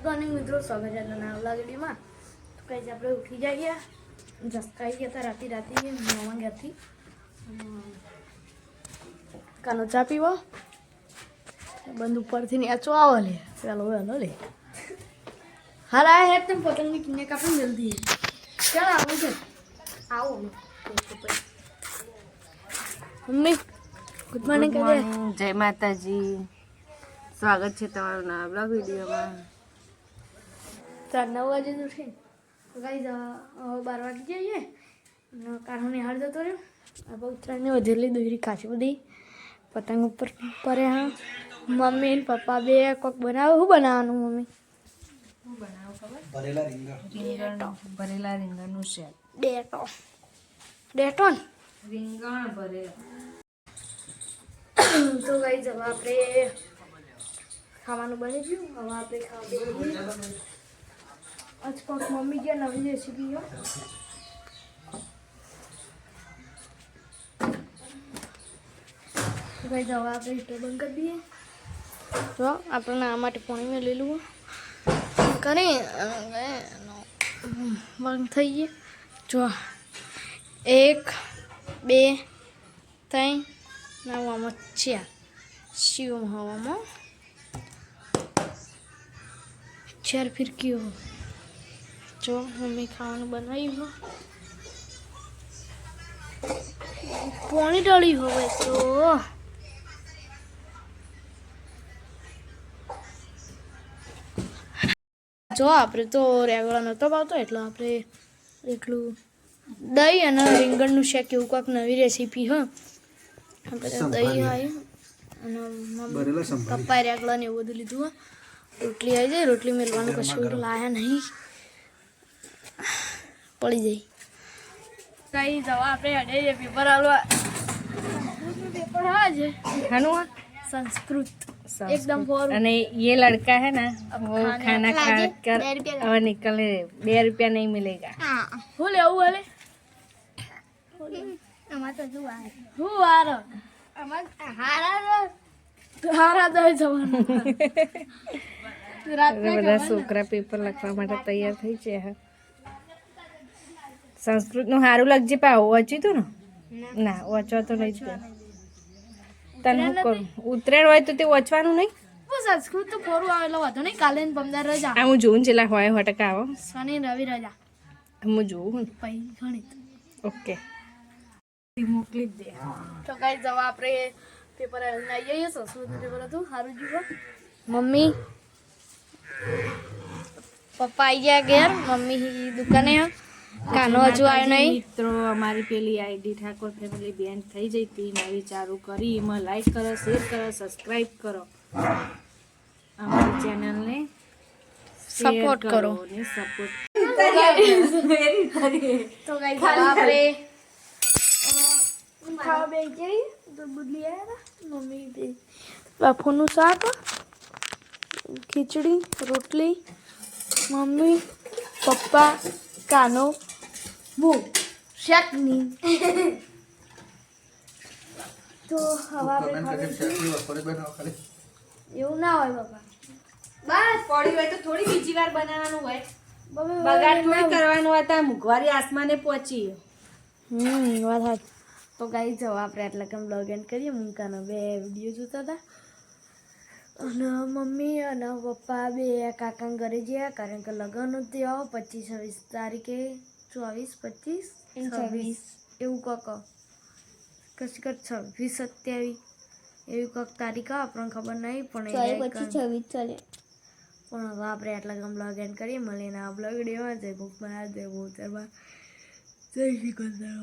Morning મિત્રો, સ્વાગત છે નવા વિડીયોમાં. તો કઈ આપણે ઉઠી જઈએ, જસકાઈ ગયા હતા રાતે મામા ઘરથી. કાનો ચા પીવો બંધ ઉપરથી નેચો આવો લે પેલો વહેલો લે હાલ આ હે તમે પતંગની કિને કાપો જલ્દી. ચાલ આવું છે, આવો મમ્મી. ગુડ મોર્નિંગ કહે. જય માતાજી, સ્વાગત છે તમારું નવા બ્લોગ વિડીયોમાં. 9 વાગે ઉઠી તો ગાઈસ 12 વાગે જઈએ. કાનો નિહાળ જતો રહ્યો. આ બહુ ઉત્તરાયણની વધેલી દોરી ખાસી બધી પતંગ ઉપર પરે. હા મમ્મી ને પપ્પા બે કોક બનાવે. શું બનાવવાનું મમ્મી? ભરેલા રીંગણનું શાક. ડેટો રીંગણ ભરેલા. તો ગાઈસ હવે આપણે ખાવાનું બની ગયું. હવે આપણે ખાવા આજ કોક મમ્મી કે નવી રેસીપી હો. તો ગાઈસ હવે આપણે હીટર બંધ કરી દઈએ. તો આપણે આ માટે પાણી મેં લેલું કરી બંધ થઈ ગયે. જો 1 2 3 નાવામાં 4 શિવમ હવામાં 4 ફિરકીઓ. જો મમ્મી ખાવાનું બનાવ્યું પાણી ડાળ્યું હવે તો જો આપણે તો રેગળા નહોતો ભાવતો એટલે આપણે એટલું દહીં અને રીંગણનું શાક એવું કાંક નવી રેસીપી. હા આપણે તો દહીં આવી અને પપ્પાએ રેગળા ને એવું બધું લીધું. રોટલી આવી જાય. રોટલી મેળવાનું કશું લાયા નહીં, પડી જાય. કઈ જવા આપણે અડે પેપર આલવા. પેપર હા છે संस्कृत एकदम फॉर. અને ये लड़का है ना वो खाना खा कर और निकले, 2 रुपया नहीं मिलेगा. હું લેવું હલે અમાર તો જો આ હું વારો અમાર હારા દઈ જવાનું. બધા છોકરા પેપર લખવા માટે તૈયાર થઈ છે. હા સંસ્કૃતનું સારું લખજે. પા વાંચ્યું તું ને? ના વાંચવા તો નહીં જ. તને શું કરું? ઉત્તરાયણ હોય તો તે વાંચવાનું નહીં. સંસ્કૃત તો ફોરું આવેલો હતો નહીં. કાલે ને 15 રજા. આ હું જોઉં છેલ્લા હોય ટકા આવો. શનિ રવિ રજા હું જોઉં. પછી ગણિત. ઓકે મોકલી જ દે. તો ગાઈસ જવા આપણે પેપર લઈ જઈએ. સંસ્કૃતનું પેપર હતું સારું જીવો. મમ્મી પપ્પા આવી ગયા ઘેર. મમ્મી દુકાને. કાનો હજુ આવ્યો નહીં. મિત્રો અમારી પેલી આઈડી ઠાકોર ફેમિલી બેન થઈ જઈ હતી, નવી ચાલુ કરી. એમાં લાઈક કરો, શેર કરો, સબસ્ક્રાઈબ કરો. અમારી ચેનલને સપોર્ટ કરો ને સપોર્ટ. તો ગાઈસ આપણે ખાવા બે જઈ તો બદલી આવ્યા. મમ્મી બે બાફોનું શાક, ખીચડી, રોટલી. મમ્મી પપ્પા કાનો હું શાકની. તો હવે આપણે એવું ના હોય બાપા. બસ પડી હોય તો થોડી બીજી વાર બનાવવાનું હોય. બગાડ થોડી કરવાનું હોય. ત્યાં મુઘવારી આસમાને પહોંચી. વાત સાચી. તો ગાઈસ હવે આપણે આટલા કામ બ્લોગ એન્ડ કરીએ. મુકાનો 2 વિડીયો જોતા હતા અને મમ્મી અને પપ્પા બે કાકા ઘરે ગયા કારણ કે લગ્ન હતી 25-26 તારીખે. 24 25 26 એવું કાંક કશી 26 27 એવી કાંક તારીખ આપણને ખબર નહીં. પણ 26 ચાલે. પણ હવે આપણે આટલા કામ બ્લોગ એન્ડ કરીએ. મળીને આ બ્લોગ વિડીયોમાં જય ભૂખ બનાવ જય ભૂતરમાં જય શ્રી કૃષ્ણ.